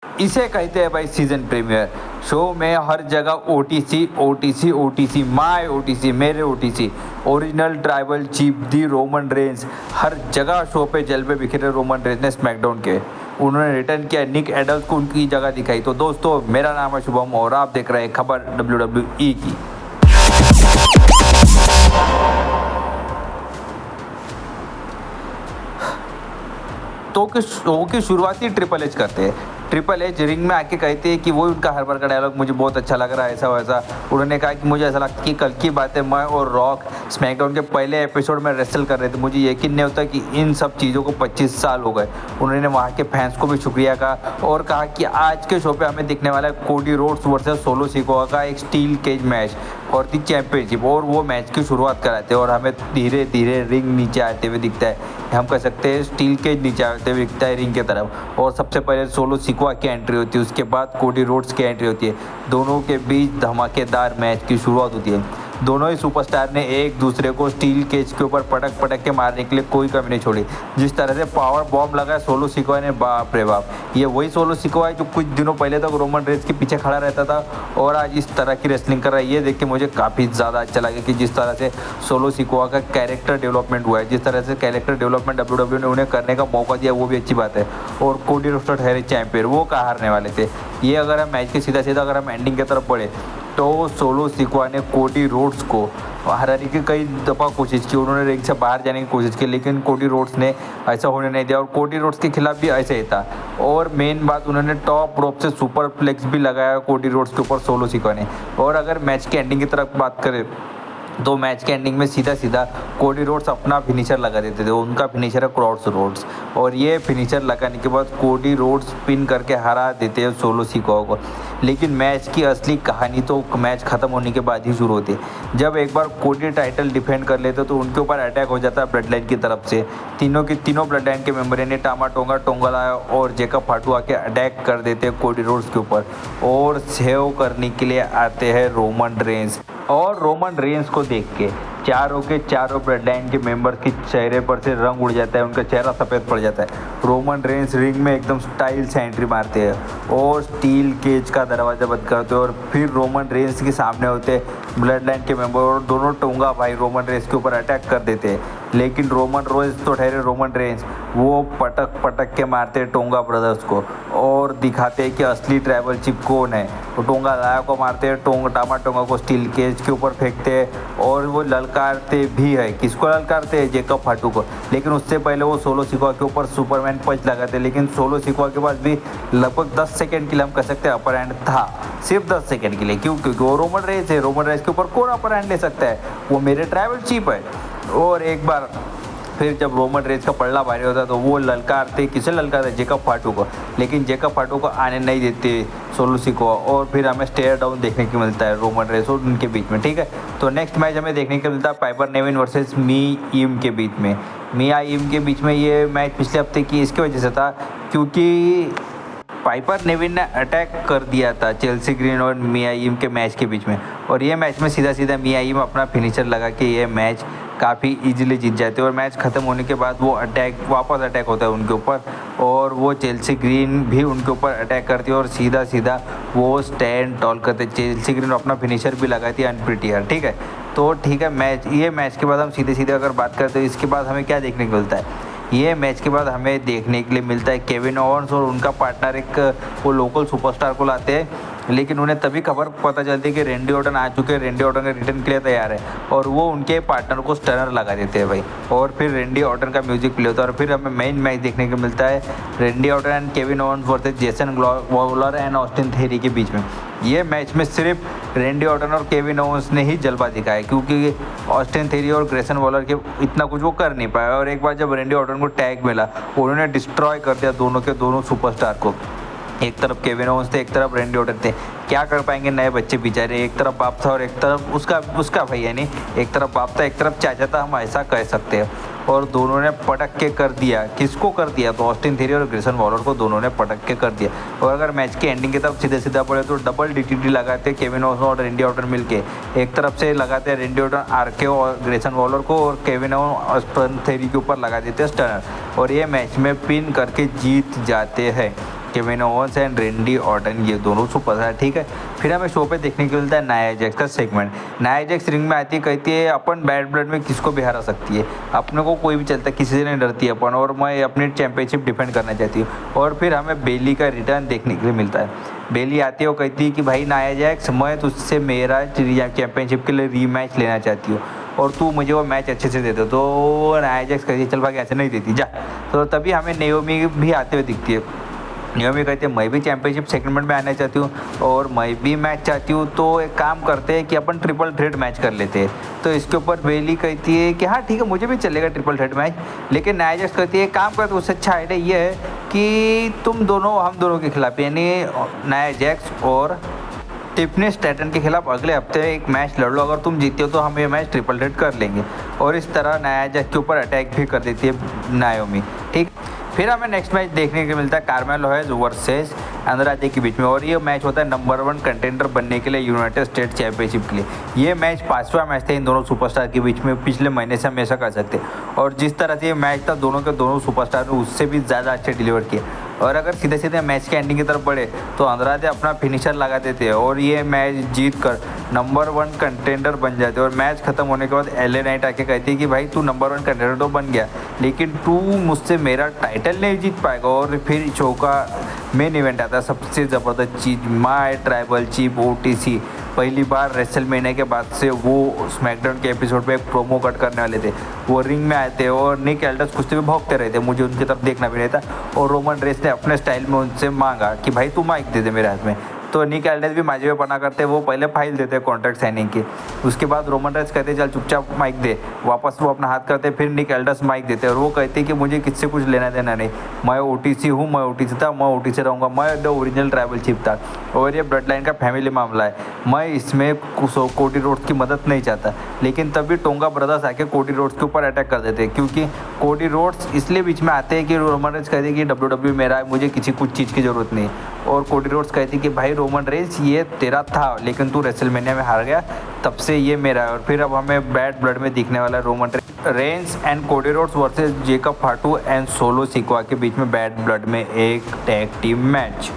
इसे कहते हैं भाई सीजन प्रीमियर। शो में हर जगह OTC OTC OTC, my OTC, मेरे ओटीसी, ओरिजिनल ट्राइबल चीफ दी रोमन रेंस, हर जगह शो पे जल पे बिखरे रोमन रेंस ने स्मैकडाउन के उन्होंने रिटर्न किया, निक एडल्स को उनकी जगह दिखाई। तो दोस्तों मेरा नाम है शुभम और आप देख रहे हैं खबर WWE की। तो शो की शुरुआती ट्रिपल एच करते हैं। ट्रिपल एच रिंग में आके कहते हैं कि वो उनका हर बार का डायलॉग मुझे बहुत अच्छा लग रहा है, ऐसा वैसा। उन्होंने कहा कि मुझे ऐसा लगता है कि कल की बात है, मैं और रॉक स्मैकडाउन के पहले एपिसोड में रेसल कर रहे थे, मुझे यकीन नहीं होता कि इन सब चीज़ों को 25 साल हो गए। उन्होंने वहाँ के फैंस को भी शुक्रिया कहा और कहा कि आज के शो पे हमें दिखने वाला है कोडी रोड्स वर्सेस सोलो सिकोआ का एक स्टील केज मैच और दी चैंपियनशिप, और वो मैच की शुरुआत कराते हैं और हमें धीरे धीरे रिंग नीचे आते हुए दिखता है। हम कह सकते हैं स्टील केज नीचे आते हुए दिखता है रिंग की तरफ, और सबसे पहले सोलो सिकोआ की एंट्री होती है, उसके बाद कोडी रोड्स की एंट्री होती है। दोनों के बीच धमाकेदार मैच की शुरुआत होती है। दोनों ही सुपरस्टार ने एक दूसरे को स्टील केज के ऊपर पटक पटक के मारने के लिए कोई कमी नहीं छोड़ी। जिस तरह से पावर बॉम्ब लगा सोलो सिकोआ ने, बाप रे बाप, ये वही सोलो सिकोआ है जो कुछ दिनों पहले तक रोमन रेंस के पीछे खड़ा रहता था और आज इस तरह की रेसलिंग कर रहा है। ये देख के मुझे काफ़ी ज़्यादा अच्छा लगा कि जिस तरह से सोलो सिकोआ का कैरेक्टर डेवलपमेंट हुआ है, जिस तरह से कैरेक्टर डेवलपमेंट WWE ने उन्हें करने का मौका दिया, वो भी अच्छी बात है। और कोडी रोड्स ठहरे चैंपियन, वो कहाँ हारने वाले थे। ये अगर हम मैच के सीधा सीधा अगर हम एंडिंग की तरफ बढ़े तो सोलो सिकोआ ने कोडी रोड्स को हराने की कई दफ़ा कोशिश की, उन्होंने रिंग से बाहर जाने की कोशिश की, लेकिन कोडी रोड्स ने ऐसा होने नहीं दिया और कोडी रोड्स के खिलाफ भी ऐसे ही था। और मेन बात, उन्होंने टॉप रोप से सुपर फ्लेक्स भी लगाया कोडी रोड्स के ऊपर सोलो सिकोआ ने। और अगर मैच की एंडिंग की तरफ बात करें तो मैच के एंडिंग में सीधा सीधा कोडी रोड्स अपना फिनिशर लगा देते थे, उनका फिनिशर है क्रॉस रोड्स, और ये फिनिशर लगाने के बाद कोडी रोड्स पिन करके हरा देते हैं सोलो सिकोआ को। लेकिन मैच की असली कहानी तो मैच ख़त्म होने के बाद ही शुरू होती है। जब एक बार कोडी टाइटल डिफेंड कर लेते तो उनके ऊपर अटैक हो जाता है ब्लड लाइन की तरफ से। तीनों ब्लड लाइन के मेंबर यानी टामा टोंगा, टोंगला और जेकब फाटू आके अटैक कर देते हैं कोडी रोड्स के ऊपर, और सेव करने के लिए आते हैं रोमन रेंस। और रोमन रेंस को देख के चारों के चारों ब्लड लाइन के मेंबर के चेहरे पर से रंग उड़ जाता है, उनका चेहरा सफ़ेद पड़ जाता है। रोमन रेंस रिंग में एकदम स्टाइल से एंट्री मारते हैं और स्टील केज का दरवाज़ा बंद करते हैं, और फिर रोमन रेंस के सामने होते ब्लड लाइन के मेंबर और दोनों टोंगा भाई रोमन रेंस के ऊपर अटैक कर देते हैं। लेकिन रोमन रेंस तो ठहरे रोमन रेंस, वो पटक पटक के मारते हैं टोंगा ब्रदर्स को और दिखाते हैं कि असली ट्राइबल चीफ कौन है। वो टोंगा लाया को मारते हैं, टामा टोंगा को स्टील केज के ऊपर फेंकते हैं और वो ललकारते भी है। किसको ललकारते हैं? जेकब फाटू को। लेकिन उससे पहले वो सोलो सिकोआ के ऊपर सुपरमैन पंच लगाते, लेकिन सोलो सिकोआ के पास भी लगभग 10 सेकेंड के लिए हम कह सकते हैं अपर हैंड था, सिर्फ 10 सेकेंड के लिए। क्यों? क्योंकि वो रोमन रेंस है, रोमन रेंस के ऊपर कौन अपर हैंड ले सकता है? वो मेरे ट्राइबल चीफ है। और एक बार फिर जब रोमन रेंस का पलड़ा भारी होता तो वो ललकारते, किसे ललकारते? जेकब फाटू को। लेकिन जेकब फाटू को आने नहीं देते सोलो सिकोआ, और फिर हमें स्टेयर डाउन देखने को मिलता है रोमन रेंस और उनके बीच में। ठीक है, तो नेक्स्ट मैच हमें देखने को मिलता है पाइपर नेविन वर्सेस मी इम के बीच में। मिया इम के बीच में ये मैच पिछले हफ्ते की इसकी वजह से था क्योंकि पाइपर नेविन ने अटैक कर दिया था चेल्सी ग्रीन और मिया इम के मैच के बीच में, और ये मैच में सीधा सीधा मिया इम अपना फिनिशर लगा के ये मैच काफ़ी इजीली जीत जाते हैं। और मैच ख़त्म होने के बाद वो वापस अटैक होता है उनके ऊपर, और वो चेल्सी ग्रीन भी उनके ऊपर अटैक करती है और सीधा सीधा वो स्टैंड टॉल करते। चेल्सी ग्रीन अपना फिनिशर भी लगाती है अनप्रिटियर। ठीक है, तो ठीक है, मैच के बाद हम सीधे सीधे अगर बात करते हैं इसके बाद हमें क्या देखने को मिलता है। ये मैच के बाद हमें देखने के लिए मिलता है केविन ओवंस और उनका पार्टनर एक वो लोकल सुपरस्टार को लाते हैं, लेकिन उन्हें तभी खबर पता चलती है कि रेंडी ऑर्टन आ चुके हैं, रेंडी ऑर्टन के रिटर्न के लिए तैयार है, और वो उनके पार्टनर को स्टनर लगा देते हैं भाई। और फिर रेंडी ऑर्टन का म्यूजिक प्ले होता है और फिर हमें मेन मैच देखने को मिलता है Randy Orton and Kevin Owens versus Jason Lawler and Austin Theory के बीच में। ये मैच में सिर्फ रेंडी ऑर्टन और केविन ओवंस ने ही जलवा दिखाया, क्योंकि ऑस्टिन थेरी और ग्रेसन वॉलर के इतना कुछ वो कर नहीं पाया। और एक बार जब रेंडी ऑर्टन को टैग मिला, उन्होंने डिस्ट्रॉय कर दिया दोनों के दोनों सुपरस्टार को। एक तरफ केविन ओवंस थे, एक तरफ रेंडी ऑर्टन थे। क्या कर पाएंगे नए बच्चे बेचारे, एक तरफ बाप था और एक तरफ उसका भाई, यानी एक तरफ बाप था एक तरफ चाचा था, हम ऐसा कह सकते हैं। और दोनों ने पटक के कर दिया। किसको कर दिया? तो ऑस्टिन थेरी और ग्रेसन वॉलर को दोनों ने पटक के कर दिया। और अगर मैच की एंडिंग की तरफ सीधे सीधा पड़े तो डबल DDT लगाते केविन ओवंस और रेंडी ऑर्टन मिलके। एक तरफ से लगाते हैं रेंडी ऑर्टन RKO और ग्रेसन वॉलर को, और केविन ओवंस ऑस्टिन थेरी के ऊपर लगा देते हैं स्टनर, और ये मैच में पिन करके जीत जाते हैं। केविन ओवेंस एंड रेंडी ऑर्टन, ये दोनों सुपरस्टार, ठीक है। फिर हमें शो पे देखने को मिलता है नाया जैक्स का सेगमेंट। नाया जैक्स रिंग में आती है, कहती है अपन बैड ब्लड में किसको भी हरा सकती है, अपने को कोई भी चलता है, किसी से नहीं डरती अपन, और मैं अपनी चैंपियनशिप डिफेंड करना चाहती हूँ। और फिर हमें बेली का रिटर्न देखने के लिए मिलता है। बेली आती है और कहती है कि भाई नाया जैक्स, मैं तुझसे मेरा चैंपियनशिप के लिए रीमैच लेना चाहती हूँ और तू मुझे वो मैच अच्छे से दे दो। तो नाया जैक्स कहती है चल भाई ऐसे नहीं देती, जा। तो तभी हमें नेओमी भी आते हुए दिखती है। नेओमी कहती है मैं भी चैंपियनशिप सेगमेंट में आना चाहती हूँ और मैं भी मैच चाहती हूँ, तो एक काम करते हैं कि अपन ट्रिपल थ्रेट मैच कर लेते हैं। तो इसके ऊपर बेली कहती है कि हाँ ठीक है, मुझे भी चलेगा ट्रिपल थ्रेट मैच। लेकिन नाया जैक्स कहती है काम करते, उससे अच्छा आइडिया ये है कि तुम दोनों हम दोनों के खिलाफ, यानी नाया जैक्स और टिफनी स्टैटन के खिलाफ अगले हफ्ते एक मैच लड़ लो, अगर तुम जीते हो तो हम ये मैच ट्रिपल थ्रेट कर लेंगे। और इस तरह नाया जैक्स के ऊपर अटैक भी कर देती है नाओमी, ठीक। फिर हमें नेक्स्ट मैच देखने को मिलता है कार्मेलो हैज़ वर्सेस अंद्राडे के बीच में, और ये मैच होता है नंबर 1 कंटेंडर बनने के लिए यूनाइटेड स्टेट्स चैंपियनशिप के लिए। ये मैच 5वां मैच था इन दोनों सुपरस्टार के बीच में, पिछले महीने से हम ऐसा कर सकते हैं। और जिस तरह से ये मैच था दोनों के दोनों सुपरस्टार ने उससे भी ज़्यादा अच्छे डिलीवर किए। और अगर सीधे सीधे मैच के एंडिंग की तरफ बढ़े तो अंद्राडे अपना फिनिशर लगा देते हैं और ये मैच जीत कर नंबर 1 कंटेंडर बन जाते हैं। और मैच खत्म होने के बाद एलए नाइट आके कहती है कि भाई तू नंबर 1 कंटेंडर तो बन गया, लेकिन तू मुझसे मेरा टाइटल नहीं जीत पाएगा। और फिर शो का मेन इवेंट आता है, सबसे ज़बरदस्त चीज़, माय ट्राइबल चीफ ओटीसी। पहली बार रेसलमेनिया के बाद से वो स्मैकडाउन के एपिसोड पे एक प्रोमो कट करने वाले थे। वो रिंग में आए थे और निक एल्डर्स कुश्ती में भौंकते रहे थे, मुझे उनकी तरफ देखना भी नहीं था। और रोमन रेस ने अपने स्टाइल में उनसे मांगा कि भाई तू माइक दे दे मेरे हाथ में। तो निक एल्डर्स भी माजे में बना करते, वो पहले फाइल देते कॉन्ट्रैक्ट साइनिंग की। उसके बाद रोमन रेस कहते चल चुपचाप माइक दे, वापस वो अपना हाथ करते, फिर निक एल्डर्स माइक देते और वो कहते कि मुझे किससे कुछ लेना देना नहीं, मैं ओटीसी हूँ, मैं ओटीसी था, मैं ओटीसी रहूँगा, मैं द ओरिजिनल ट्राइबल चीफ था। और ये ब्लड लाइन का फैमिली मामला है, मैं इसमें कोडी रोड्स की मदद नहीं चाहता। लेकिन तभी टोंगा ब्रदर्स आके कोडी रोड्स के ऊपर अटैक कर देते हैं, क्योंकि कोडी रोड्स इसलिए बीच में आते हैं कि रोमन रेस कहते हैं कि डब्ल्यूडब्ल्यू मेरा है, मुझे किसी कुछ चीज़ की ज़रूरत नहीं। और कोडी रोड्स कहती है कि भाई रोमन रेस ये तेरा था, लेकिन तू रेसलमेनिया में हार गया, तब से ये मेरा है। और फिर अब हमें बैड ब्लड में दिखने वाला Roman Reigns and Cody Rhodes versus Jacob Fatu and Solo Sikoa के बीच में बैड ब्लड में एक टैग टीम मैच।